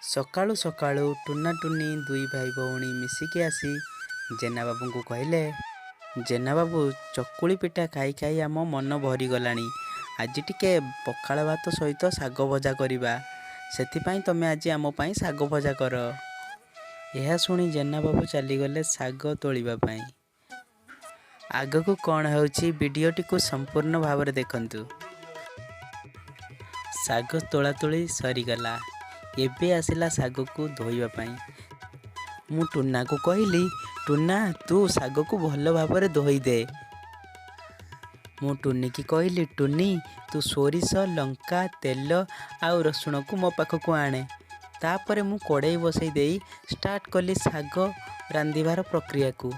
ସକାଳୁ ସକାଳୁ ଟୁନା ଟୁନି ଦୁଇ ଭାଇ ଭଉଣୀ ମିଶିକି ଆସି ଜେନା ବାବୁଙ୍କୁ କହିଲେ, ଜେନା ବାବୁ, ଚକୁଳି ପିଠା ଖାଇ ଖାଇ ଆମ ମନ ଭରିଗଲାଣି। ଆଜି ଟିକେ ପଖାଳ ଭାତ ସହିତ ଶାଗ ଭଜା କରିବା। ସେଥିପାଇଁ ତମେ ଆଜି ଆମ ପାଇଁ ଶାଗ ଭଜା କର। ଏହା ଶୁଣି ଜେନା ବାବୁ ଚାଲିଗଲେ ଶାଗ ତୋଳିବା ପାଇଁ। ଆଗକୁ କ'ଣ ହେଉଛି ଭିଡ଼ିଓଟିକୁ ସମ୍ପୂର୍ଣ୍ଣ ଭାବରେ ଦେଖନ୍ତୁ। ଶାଗ ତୋଳାତୋଳି ସରିଗଲା। ଏବେ ଆସିଲା ଶାଗକୁ ଧୋଇବା ପାଇଁ। ମୁଁ ଟୁନାକୁ କହିଲି, ଟୁନା, ତୁ ଶାଗକୁ ଭଲ ଭାବରେ ଧୋଇଦେ। ମୁଁ ଟୁନିକି କହିଲି, ଟୁନି, ତୁ ସୋରିଷ, ଲଙ୍କା, ତେଲ ଆଉ ରସୁଣକୁ ମୋ ପାଖକୁ ଆଣେ। ତାପରେ ମୁଁ କଡ଼େଇ ବସେଇ ଦେଇ ଷ୍ଟାର୍ଟ କଲି ଶାଗ ରାନ୍ଧିବାର ପ୍ରକ୍ରିୟାକୁ।